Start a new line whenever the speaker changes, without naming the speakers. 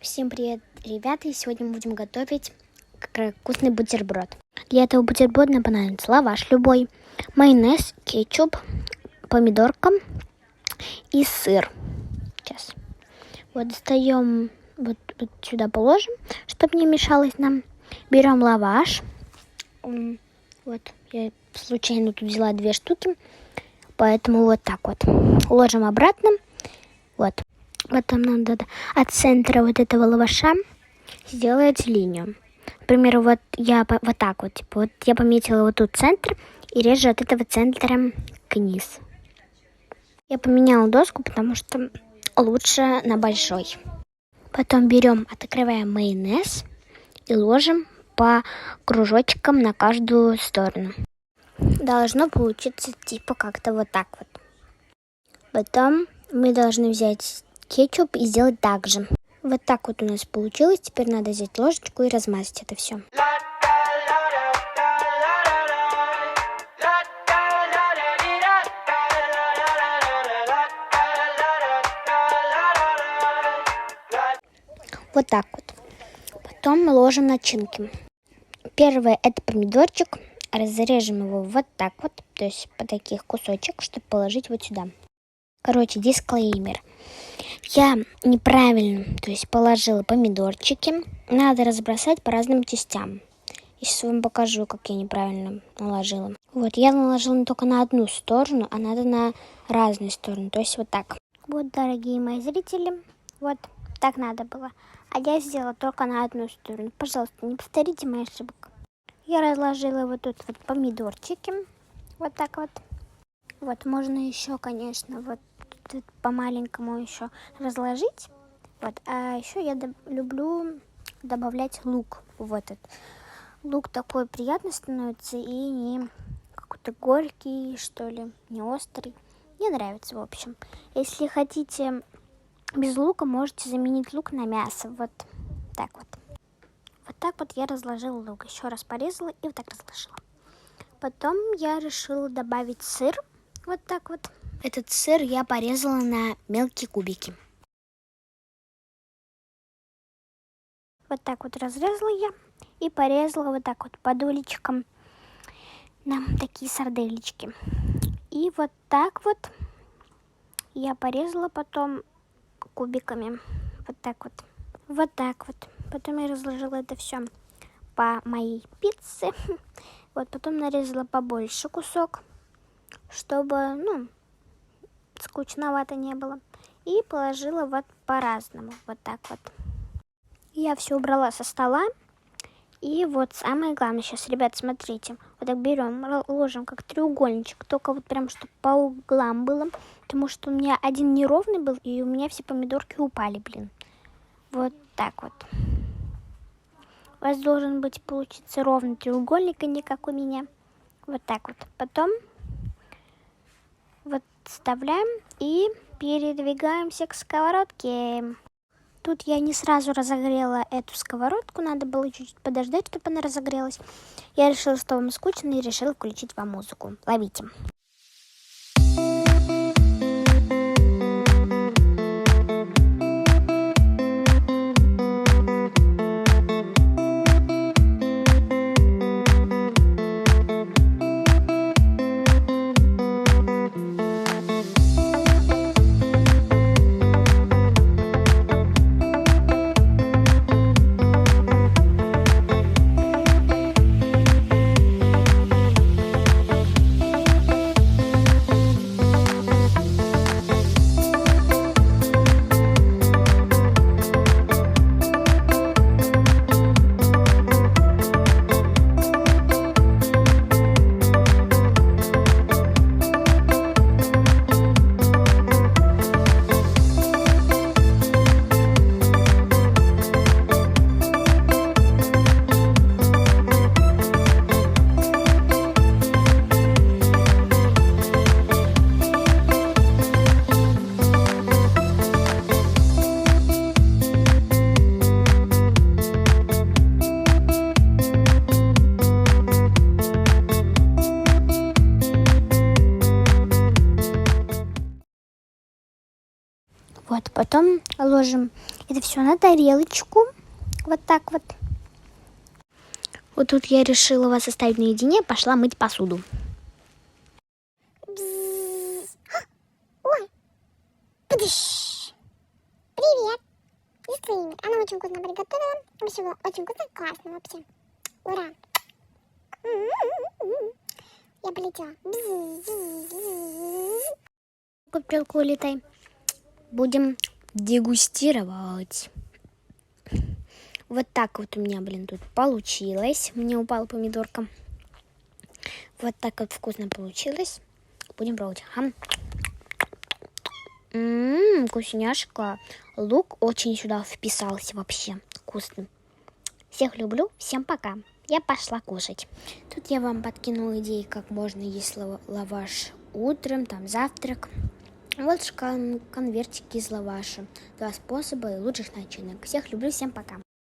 Всем привет, ребята! И сегодня мы будем готовить вкусный бутерброд. Для этого бутерброда нам понадобится лаваш любой, майонез, кетчуп, помидорка и сыр. Сейчас. Вот достаем, вот сюда положим, чтобы не мешалось нам. Берем лаваш. Вот, я случайно тут взяла 2 штуки, поэтому вот так вот. Ложим обратно. Вот. Потом надо от центра вот этого лаваша сделать линию. Например, вот я вот так вот, типа, вот я пометила вот тут центр и режу от этого центра вниз. Я поменяла доску, потому что лучше на большой. Потом берем, открываем майонез и ложим по кружочкам на каждую сторону. Должно получиться типа как-то вот так вот. Потом мы должны взять кетчуп и сделать так же. Вот так вот у нас получилось. Теперь надо взять ложечку и размазать это все. Вот так вот. Потом мы ложим начинки. Первое это помидорчик. Разрежем его вот так вот. То есть по таких кусочек, чтобы положить вот сюда. Короче, дисклеймер. Я неправильно, то есть положила помидорчики. Надо разбросать по разным частям. Я сейчас вам покажу, как я неправильно наложила. Вот, я наложила только на одну сторону, а надо на разные стороны. То есть вот так. Вот, дорогие мои зрители, вот так надо было. А я сделала только на одну сторону. Пожалуйста, не повторите мои ошибок. Я разложила вот тут вот помидорчики. Вот так вот. Вот, можно еще, конечно, вот тут по-маленькому еще разложить. Вот, а еще я люблю добавлять лук в этот. Лук такой приятный становится и не какой-то горький, что ли, не острый. Мне нравится, в общем. Если хотите без лука, можете заменить лук на мясо. Вот так вот. Вот так вот я разложила лук. Еще раз порезала и вот так разложила. Потом я решила добавить сыр. Вот так вот. Этот сыр я порезала на мелкие кубики. Вот так вот разрезала я и порезала вот так вот по долечкам на такие сарделечки. И вот так вот я порезала потом кубиками. Вот так вот. Вот так вот. Потом я разложила это все по моей пицце. Вот потом нарезала побольше кусок, чтобы, скучновато не было. И положила вот по-разному. Вот так вот. Я все убрала со стола. И вот самое главное сейчас, ребят, смотрите. Вот так берем, ложим как треугольничек. Только вот прям, чтобы по углам было. Потому что у меня один неровный был, и у меня все помидорки упали, блин. Вот так вот. У вас должен быть получиться ровный треугольник, а не как у меня. Вот так вот. Потом вот вставляем и передвигаемся к сковородке. Тут я не сразу разогрела эту сковородку, надо было чуть-чуть подождать, чтобы она разогрелась. Я решила, что вам скучно, и решила включить вам музыку. Ловите. Вот, потом ложим Это все на тарелочку. Вот так вот. Вот тут я решила вас оставить наедине, пошла мыть посуду.
Ой, привет, дисклеймер. Она очень вкусно приготовила. Вообще было очень вкусно, классно вообще. Ура. Я полетела.
Купелку улетай. Будем дегустировать. Вот так вот у меня, тут получилось. Мне упала помидорка. Вот так вот вкусно получилось. Будем пробовать. Вкусняшка. Лук очень сюда вписался вообще. Вкусно. Всех люблю. Всем пока. Я пошла кушать. Тут я вам подкинула идеи, как можно есть лаваш утром, там завтрак. Вот конвертики из лаваша. 2 способа лучших начинок. Всех люблю. Всем пока.